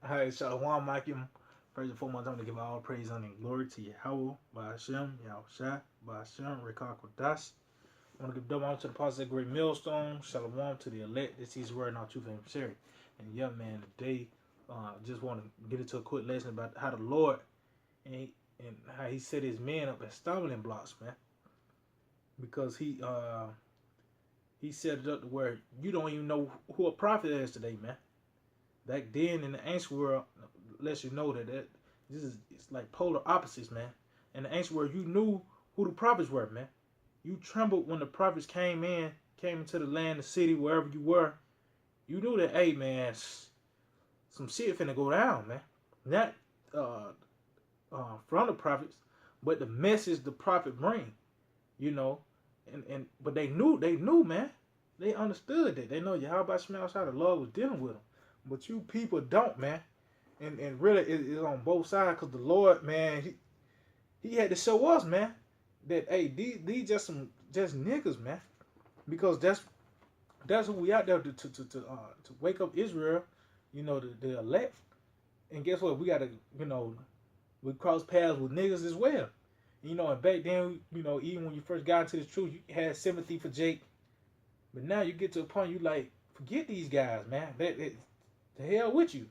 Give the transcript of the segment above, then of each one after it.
All right, Shalom, Makim. First and foremost, I'm going to give all praise, honor, and glory to Yahweh, by Hashem, Yahushua, by Hashem, Rekah Kodash. I want to give double honor to the apostles of the great millstone. Shalom to the elect. This is word and our truth and sincerity. And yeah, man, today, just want to get into a quick lesson about how the Lord and, and how he set his men up as stumbling blocks, man. Because he set it up to where you don't even know who a prophet is today, man. Back then in the ancient world, lets you know that it's like polar opposites, man. In the ancient world, you knew who the prophets were, man. You trembled when the prophets came into the land, the city, wherever you were. You knew that, hey, man, some shit finna go down, man. Not from the prophets, but the message the prophet bring, you know. But they knew, man. They understood that. They know Yahweh Shemel Shah, the Lord was dealing with them. But you people don't, man. And really, it's on both sides, because the Lord, man, he had to show us, man, that, hey, these just niggas, man. Because that's who we out there to wake up Israel, you know, the elect. And guess what? We got to, you know, we cross paths with niggas as well. You know, and back then, you know, even when you first got into the truth, you had sympathy for Jake. But now you get to a point you like, forget these guys, man. The hell with you.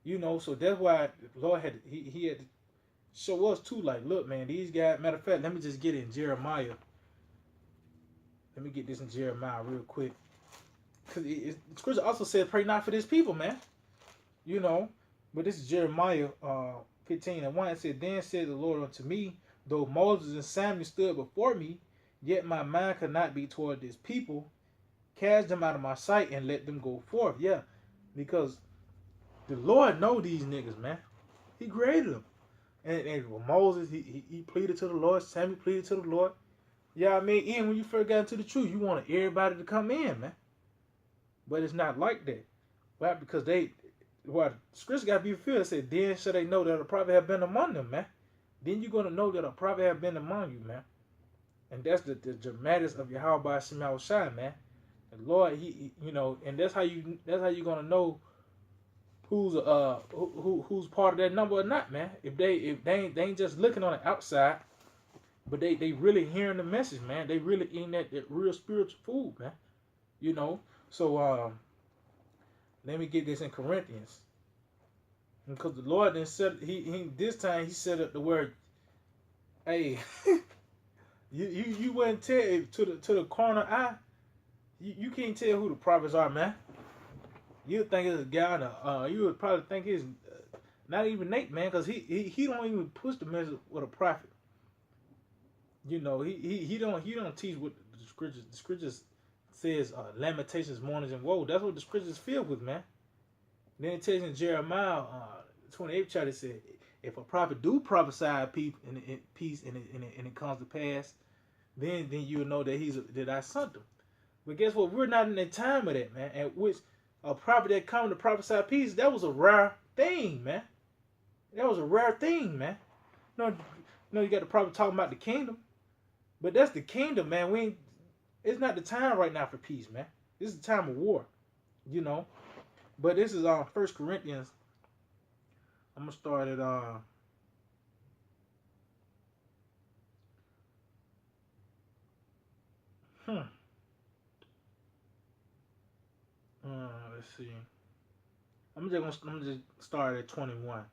You know, so that's why the Lord had he had to show us too, like, look, man, these guys, matter of fact, let me just get it in Jeremiah. Let me get this in Jeremiah real quick. Because Scripture also said, pray not for this people, man. You know, but this is Jeremiah 15:1. It said, then said the Lord unto me, though Moses and Samuel stood before me, yet my mind could not be toward this people. Cast them out of my sight and let them go forth. Yeah, because the Lord know these niggas, man. He created them. And with Moses, he pleaded to the Lord. Samuel pleaded to the Lord. Yeah, I mean, even when you first got into the truth, you wanted everybody to come in, man. But it's not like that. Why? Because the scripture got to be fulfilled. It said, then shall they know that a prophet have been among them, man. Then you're going to know that a prophet have been among you, man. And that's the dramatics of Yahweh Shemel Shai, man. The Lord, he you know, and that's how you're gonna know who's part of that number or not, man. If they ain't just looking on the outside, but they really hearing the message, man. They really eating that real spiritual food, man. You know. So let me get this in Corinthians. Because the Lord then said he this time he said up the word, hey, you wouldn't tell to the corner eye. You can't tell who the prophets are, man. You would think it's a guy. You would probably think it's not even Nate, man, because he don't even push the message with a prophet. You know, he don't teach what the scriptures. The scriptures says lamentations, mournings, and woe. That's what the scriptures filled with, man. Then it tells in Jeremiah 28th chapter, it said, if a prophet do prophesy peace and it comes to pass, then you'll know that that I sent them. But guess what? We're not in the time of that, man. At which a prophet that come to prophesy peace, that was a rare thing, man. That was a rare thing, man. No, you got the prophet talking about the kingdom. But that's the kingdom, man. It's not the time right now for peace, man. This is the time of war, you know. But this is 1 Corinthians. I'm going to start at let's see. I'm just start at 21.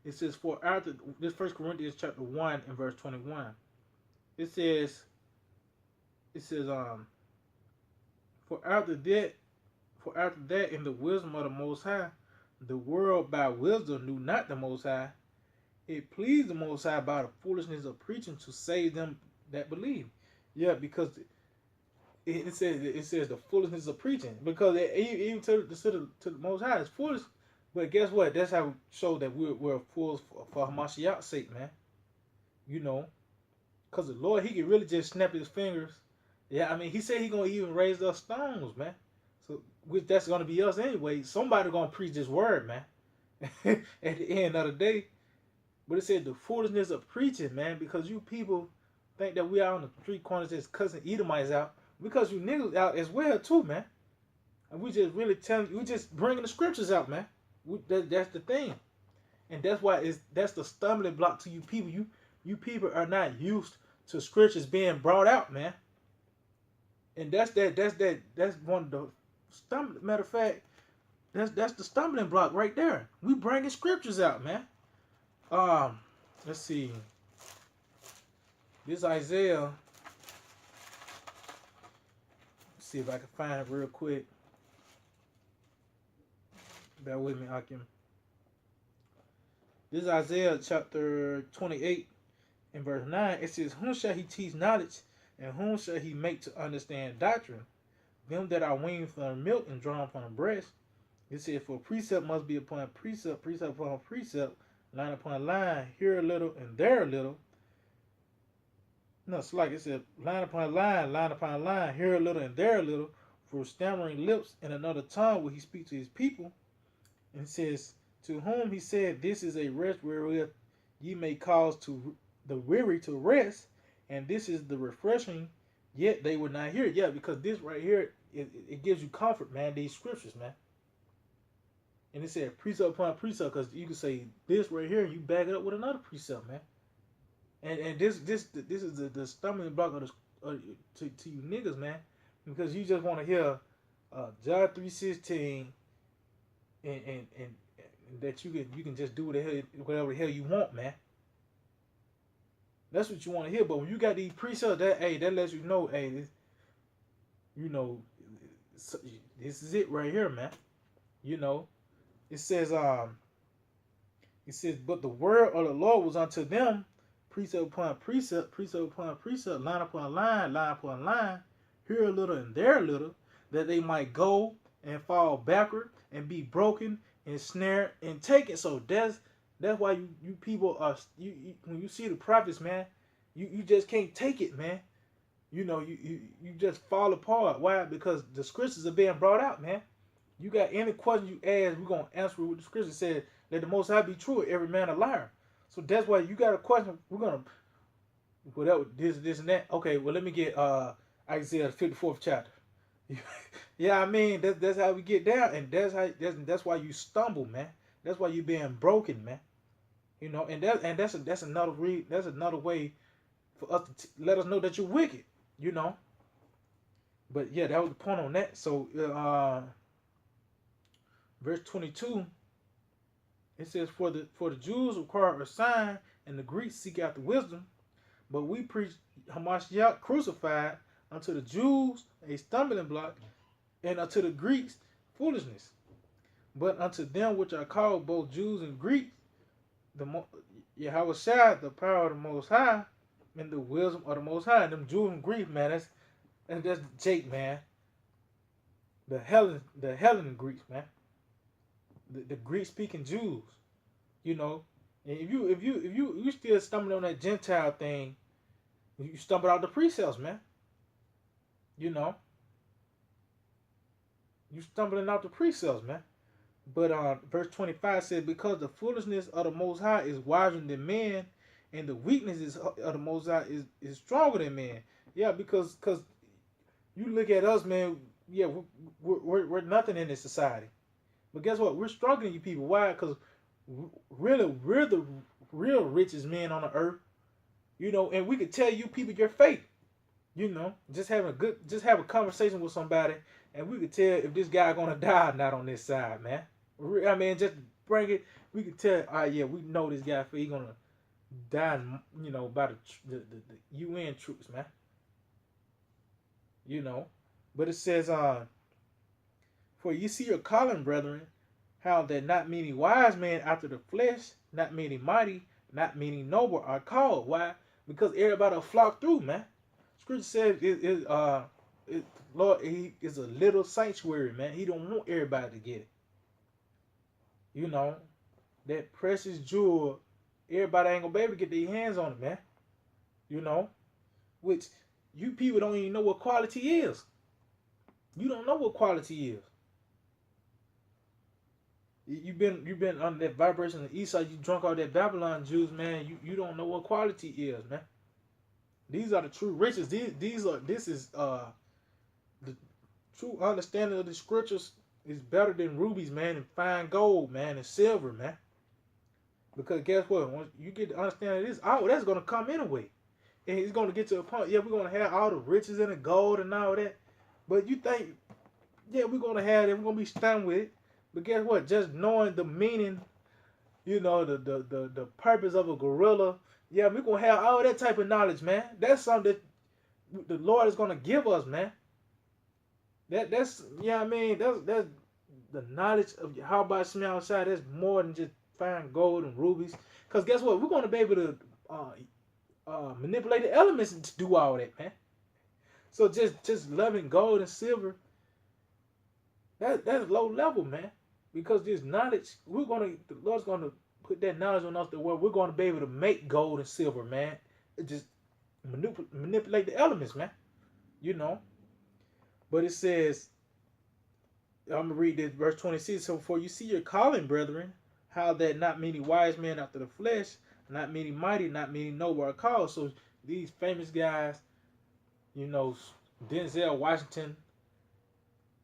It says, for after this 1 Corinthians chapter 1 and verse 21. It says for after that in the wisdom of the Most High, the world by wisdom knew not the Most High. It pleased the Most High by the foolishness of preaching to save them that believe. Yeah, because it says the foolishness of preaching, because even to the Most High is foolish. But guess what? That's how we show that we're fools for Hamashiach's sake, man. You know, because the Lord, he can really just snap his fingers. Yeah, I mean, he said he gonna even raise up stones, man. So which that's gonna be us anyway. Somebody gonna preach this word, man. At the end of the day. But it said the foolishness of preaching, man, because you people think that we are on the street corners just cussing Edomites out, because you niggas out as well too, man. And we just really we just bringing the scriptures out, man. That's the thing, and that's the stumbling block to you people. You people are not used to scriptures being brought out, man. And that's one of the stumbling. Matter of fact, that's the stumbling block right there. We bringing scriptures out, man. Um, let's see. This Isaiah. Let's see if I can find it real quick. Bear with me, Akim. This is Isaiah chapter 28 and verse 9. It says, "Whom shall he teach knowledge, and whom shall he make to understand doctrine? Them that are weaned from milk and drawn from the breast." It says, "For precept must be upon precept, precept upon precept, line upon line, here a little and there a little." No, it's like it said, line upon line, here a little and there a little. For stammering lips and another tongue will he speak to his people. And it says, "To whom he said, This is a rest wherewith ye may cause to the weary to rest, and this is the refreshing, yet they would not hear." Yeah, because this right here, it gives you comfort, man, these scriptures, man. And it said precept upon precept, because you can say this right here, and you back it up with another precept, man. And this is the stumbling block of to you niggas, man, because you just want to hear John 3:16 and that you can just do whatever the hell you want, man. That's what you want to hear. But when you got these precepts, that lets you know, this, this is it right here, man. It says but the word of the Lord was unto them, precept upon precept, precept upon precept, line upon line, line upon line, here a little and there a little, that they might go and fall backward and be broken and snared and taken. So that's why you people are when you see the prophets, man, you just can't take it, man. You just fall apart. Why? Because the scriptures are being brought out, man. You got any question you ask, we're gonna answer what the scripture said. Let the Most High be true, every man a liar. So that's why you got a question. We're gonna whatever this and that. Okay, well let me get Isaiah 54th chapter. Yeah, I mean that's how we get down, and that's why you stumble, man. That's why you being broken, man. And that's another way for us to let us know that you're wicked. But yeah, that was the point on that. So verse 22, it says, For the Jews require a sign, and the Greeks seek after wisdom, but we preach Hamashiach crucified, unto the Jews a stumbling block, and unto the Greeks foolishness. But unto them which are called both Jews and Greeks, Yahweh Shai, the power of the Most High, and the wisdom of the Most High. And them Jews and Greeks, man, that's Jake, man. The Hellen Greeks, man. The Greek speaking Jews, And if you still stumbling on that Gentile thing, you stumble out the precepts, man. You stumbling out the precepts, man. But verse 25 says, because the foolishness of the Most High is wiser than men, and the weaknesses of the Most High is stronger than men. Yeah, because you look at us, man. Yeah, we're nothing in this society. But guess what? We're struggling, you people. Why? Because really, we're the real richest men on the earth. And we could tell you people your fate. Just have a conversation with somebody, and we could tell if this guy gonna die or not on this side, man. I mean, just bring it. We could tell. Yeah, we know this guy he gonna die. By the UN troops, man. But it says, for you see your calling, brethren, how that not many wise men after the flesh, not many mighty, not many noble are called. Why? Because everybody will flock through, man. Scripture says, Lord, he is a little sanctuary, man. He don't want everybody to get it. That precious jewel, everybody ain't gonna be able to get their hands on it, man. Which you people don't even know what quality is. You don't know what quality is. You've been under that vibration of the east side. You drunk all that Babylon juice, man. You don't know what quality is, man. These are the true riches. This is the true understanding of the scriptures is better than rubies, man, and fine gold, man, and silver, man. Because guess what? Once you get to understand this, all that's gonna come anyway. And it's gonna get to a point, yeah, we're gonna have all the riches and the gold and all that. But you think, yeah, we're gonna have it, we're gonna be stunned with it. But guess what? Just knowing the meaning, the purpose of a gorilla, yeah, we're gonna have all that type of knowledge, man. That's something that the Lord is gonna give us, man. That's yeah, I mean, that's the knowledge of how about smell outside. That's more than just fine gold and rubies. Cause guess what? We're gonna be able to manipulate the elements to do all that, man. So just loving gold and silver, that's low level, man. Because this knowledge, the Lord's gonna put that knowledge on us to where we're gonna be able to make gold and silver, man. It just manipulate the elements, man. You know. But it says, I'm gonna read this verse 26. So for you see your calling, brethren, how that not many wise men after the flesh, not many mighty, not many noble are called. So these famous guys, you know, Denzel Washington,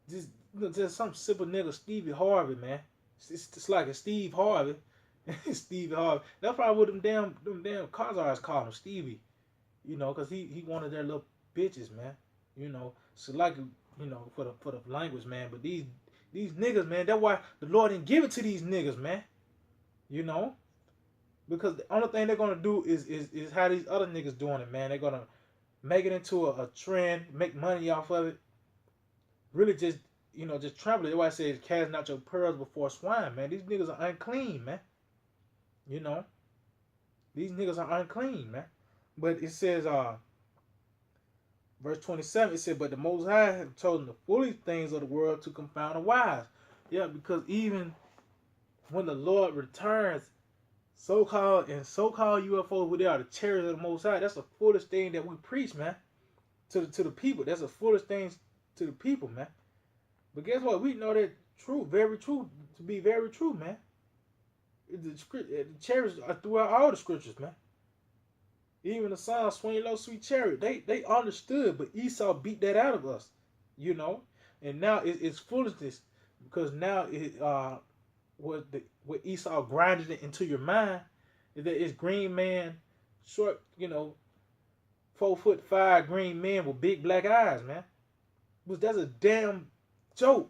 just some simple nigga, Stevie Harvey, man. It's like a Steve Harvey. Stevie Harvey. That's probably what them damn Khazars call him, Stevie. You know, cause he one of their little bitches, man. You know, so like, you know, for the language, man. But these niggas, man, that's why the Lord didn't give it to these niggas, man. You know, because the only thing they're gonna do is how these other niggas doing it, man. They're gonna make it into a trend, make money off of it. Really just, you know, just trample it. That's why I say casting out your pearls before swine, man. These niggas are unclean, man. You know, these niggas are unclean, man. But it says, verse 27, it said, but the Most High have chosen the foolish things of the world to confound the wise. Yeah, because even when the Lord returns, so-called UFOs, they are the chariots of the Most High. That's a foolish thing that we preach, man, to the people. That's a foolish thing to the people, man. But guess what? We know that true, very true, to be very true, man. The chariots are throughout all the scriptures, man. Even the song "Swing Low, Sweet Chariot," they understood, but Esau beat that out of us, you know. And now it's foolishness because now what Esau grinded it into your mind is that it's green man, short, you know, 4'5" green man with big black eyes, man. But that's a damn joke.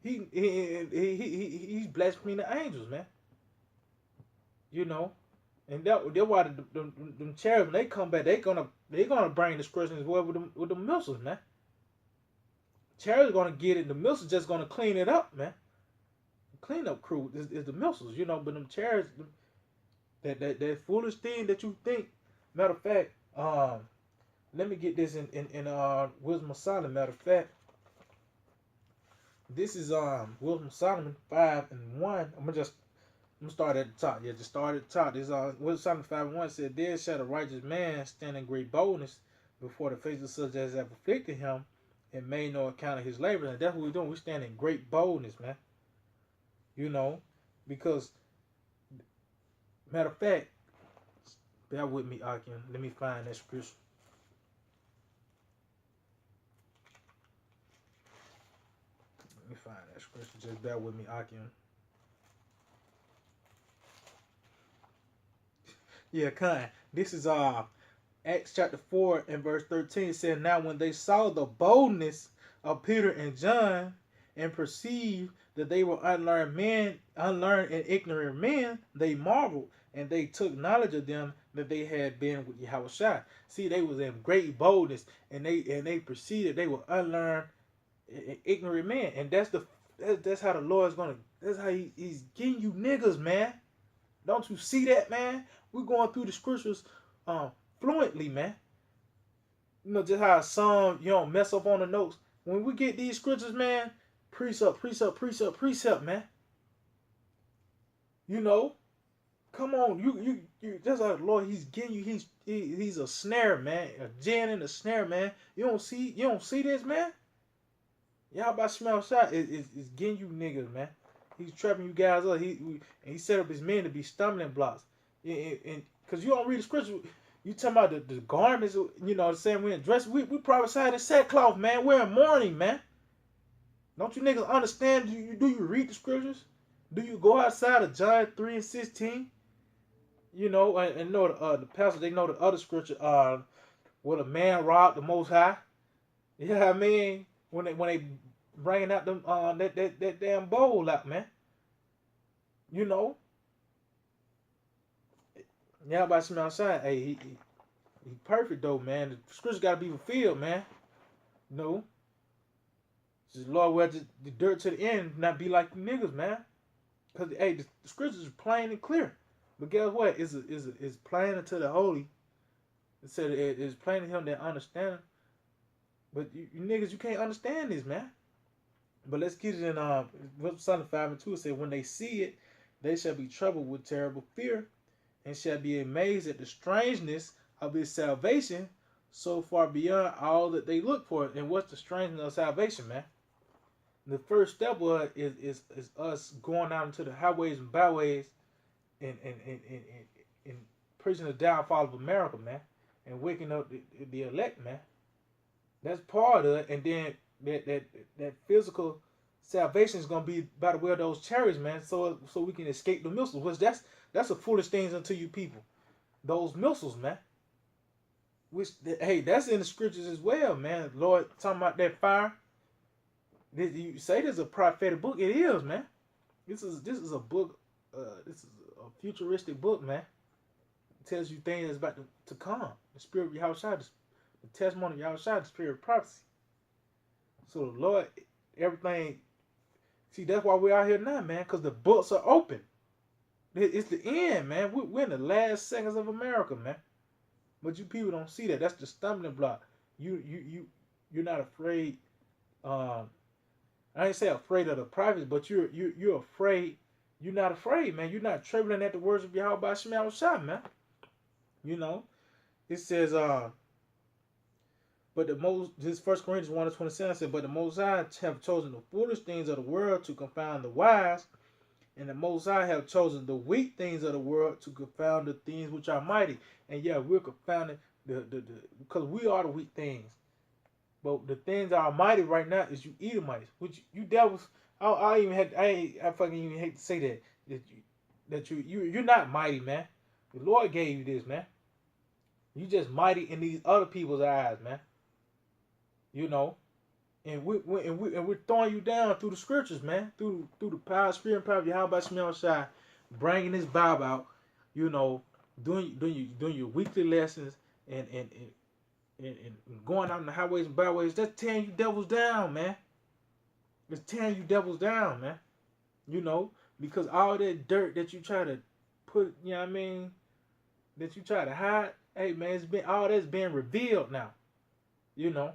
He's blaspheming the angels, man. You know. And that's why them cherubs, when they come back, they gonna bring destruction as well with the missiles, man. Cherubs gonna get it. The missiles just gonna clean it up, man. The cleanup crew is the missiles, you know. But them cherubs, that foolish thing that you think. Matter of fact, let me get this in Wisdom of Solomon. Matter of fact, this is Wisdom of Solomon 5:1. I'm gonna start at the top. Yeah, just start at the top. This Wisdom of Solomon 5:1 said, "There shall a righteous man stand in great boldness before the face of such as have afflicted him, and made no account of his labor." And that's what we're doing. We stand in great boldness, man. You know, because matter of fact, bear with me, Akim. Let me find that scripture. Let me find that scripture. Just bear with me, Akim. Yeah, kind. This is Acts chapter 4 and verse 13. It said, "Now when they saw the boldness of Peter and John, and perceived that they were unlearned and ignorant men, they marveled, and they took knowledge of them that they had been with Yahushua." See, they was in great boldness, and they perceived that they were unlearned and ignorant men, and that's how the Lord's gonna. That's how he's getting you niggas, man. Don't you see that, man? We're going through the scriptures fluently, man. You know, just how some, you don't mess up on the notes. When we get these scriptures, man, precept, precept, precept, precept, man. You know, come on, you. That's how the Lord, he's getting you. He's a snare, man, a gin and a snare, man. You don't see this, man. Y'all about to smell shot. It's getting you niggas, man. He's trapping you guys up. He set up his men to be stumbling blocks. And because you don't read the scripture, you talking about the garments, you know, the same way in dress. We prophesied in sackcloth, man. We're in mourning, man. Don't you niggas understand? Do you read the scriptures? Do you go outside of John 3 and 16? You know, and know the pastor, they know the other scripture, where a man robbed the most high. Yeah, I mean, when they bringing out them that damn bowl out, man. You know, yeah, about some outside. Hey, he perfect though, man. The scripture gotta be fulfilled, man. You know, just Lord, wear the dirt to the end, not be like you niggas, man. Cause hey, the scriptures is plain and clear. But guess what? It's plain unto the holy. It said it's plain to him that understand. But you niggas, you can't understand this, man. But let's get it in Psalm 5 and 2. It said, when they see it, they shall be troubled with terrible fear, and shall be amazed at the strangeness of his salvation, so far beyond all that they look for. And what's the strangeness of salvation, man? The first step is us going out into the highways and byways and preaching the downfall of America, man, and waking up the elect, man. That's part of it, and then that physical salvation is gonna be by the way of those chariots, man. So we can escape the missiles. Which that's a foolish things unto you people. Those missiles, man. Which hey, that's in the scriptures as well, man. Lord talking about that fire. You say this is a prophetic book. It is, man. This is a book. This is a futuristic book, man. It tells you things that's about to come. The spirit of Yahushua, the testimony of Yahushua, the spirit of prophecy. So the Lord, everything. See, that's why we're out here now, man. Because the books are open. It's the end, man. We're in the last seconds of America, man. But you people don't see that. That's the stumbling block. You're not afraid. I ain't say afraid of the prophets, but you're afraid. You're not afraid, man. You're not trembling at the words of Yahweh Shema Shah, man. You know, it says, but the most, this 1 Corinthians 1 and 27 said, but the Most High have chosen the foolish things of the world to confound the wise, and the Most High have chosen the weak things of the world to confound the things which are mighty. And yeah, we're confounding because we are the weak things. But the things that are mighty right now is you Edomites, which you devils. I fucking even hate to say that you're not mighty, man. The Lord gave you this, man. You just mighty in these other people's eyes, man. You know, and we're throwing you down through the scriptures, man. Through the power, spirit, and power of Yahweh Shemel Shai, bringing this Bible out. You know, doing your weekly lessons and going out in the highways and byways. That's tearing you devils down, man. It's tearing you devils down, man. You know, because all that dirt that you try to put, you know what I mean, that you try to hide, hey man, all that's being revealed now. You know.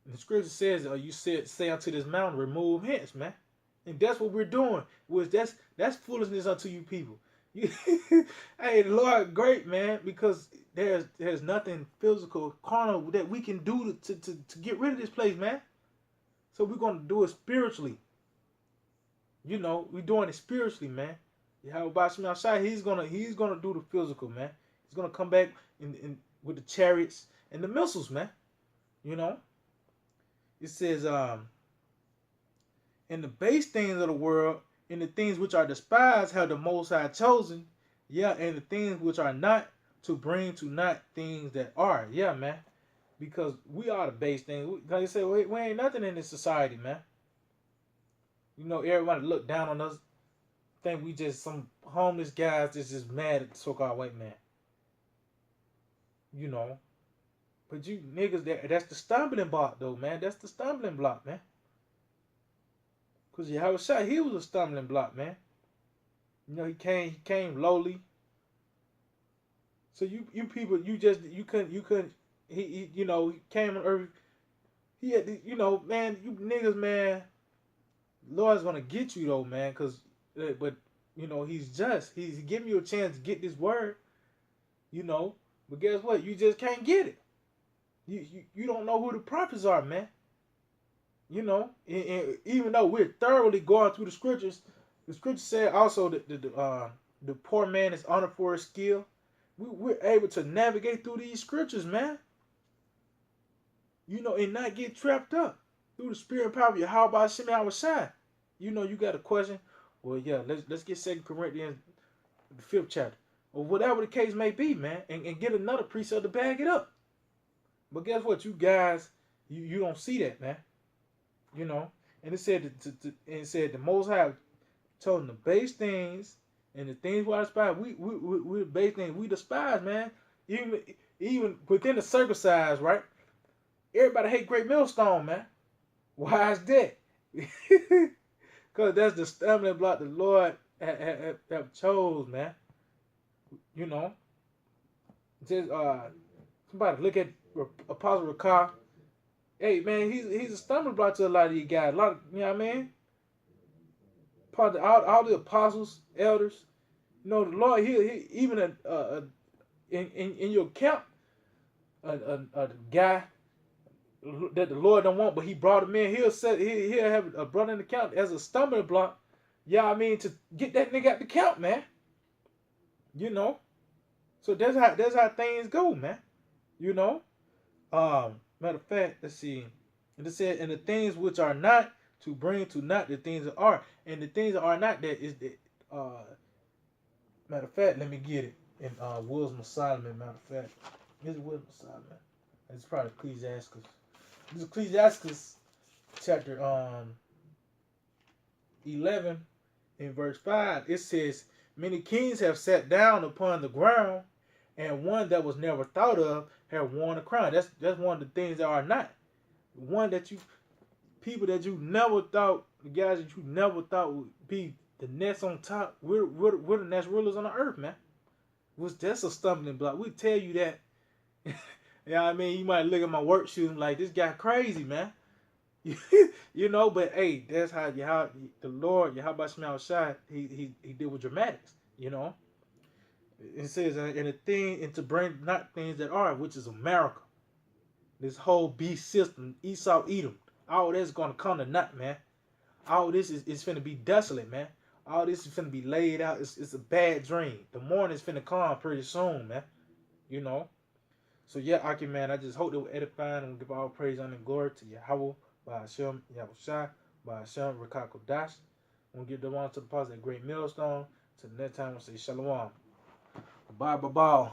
And the scripture says, you say unto this mountain, remove hence, man. And that's what we're doing. That's foolishness unto you people. Hey, the Lord, great, man, because there's nothing physical, carnal that we can do to get rid of this place, man. So we're gonna do it spiritually. You know, we're doing it spiritually, man. Yahweh Shema Shai, he's gonna do the physical, man. He's gonna come back in with the chariots and the missiles, man. You know, it says, in the base things of the world, in the things which are despised, have the Most High chosen, yeah, and the things which are not, to bring to naught things that are, yeah, man. Because we are the base things. Like I said, we ain't nothing in this society, man. You know, everybody look down on us, think we just some homeless guys that's just mad at the so-called white man. You know. But you niggas, that's the stumbling block, though, man. That's the stumbling block, man. Because Yahweh Shai, he was a stumbling block, man. You know, he came lowly. So you people, you couldn't, he you know, he came on earth. He had, you know, man, you niggas, man, Lord's gonna get you, though, man, but, you know, he's just. He's giving you a chance to get this word, you know. But guess what? You just can't get it. You don't know who the prophets are, man. You know, and even though we're thoroughly going through the scriptures said also that the poor man is honored for his skill. We're able to navigate through these scriptures, man. You know, and not get trapped up. through the spirit and power of Yahweh Shimei I was shine. You know, you got a question. Well, yeah, let's get 2 Corinthians, the 5th chapter, or whatever the case may be, man, and get another precept to back it up. But guess what, you guys, you don't see that, man. You know, and it said and it said the Most High told them the base things and the things we despise. We the base things we despise, man. Even within the circumcised, right? Everybody hate Great Millstone, man. Why is that? Because that's the stumbling block the Lord have chose, man. You know, just somebody look at Apostle Rakar. Hey, man, he's a stumbling block to a lot of these guys. A lot of, you know what I mean? Part of all the apostles, elders. You know, the Lord, he even in your camp, a guy that the Lord don't want, but he brought him in. He'll have a brother in the camp as a stumbling block. Yeah, I mean, to get that nigga out the camp, man. You know, so that's how things go, man. You know, matter of fact, let's see. And it said, and the things which are not to bring to not the things that are, and the things that are not that is the matter of fact, let me get it in Wisdom of Solomon. Matter of fact, this is Wisdom of Solomon. It's probably Ecclesiastes. This is Ecclesiastes chapter 11 in verse 5. It says, many kings have sat down upon the ground, and one that was never thought of have worn a crown. That's one of the things that are not. One that people that you never thought, the guys that you never thought would be the next on top. We're the next rulers on the earth, man. That's a stumbling block. We tell you that. You know what I mean? You might look at my work shoot like, this guy crazy, man. You know, but hey, that's how the Lord, Yahweh Shemel Shai, he did with dramatics, you know. It says, and a thing, and to bring not things that are, which is America. This whole beast system, Esau, Edom, all that's gonna come to naught, man. All this is finna be desolate, man. All this is finna be laid out. It's a bad dream. The morning's finna come pretty soon, man. You know. So yeah, Aki, man, I just hope they were edifying and give all praise, honor, and glory to Yahweh, by Hashem, Yahweh Shai, by Hashem, Rekako Dash. I'm gonna give the one to the positive great millstone. Till the next time, we'll say Shalom. Bye, bye, bye.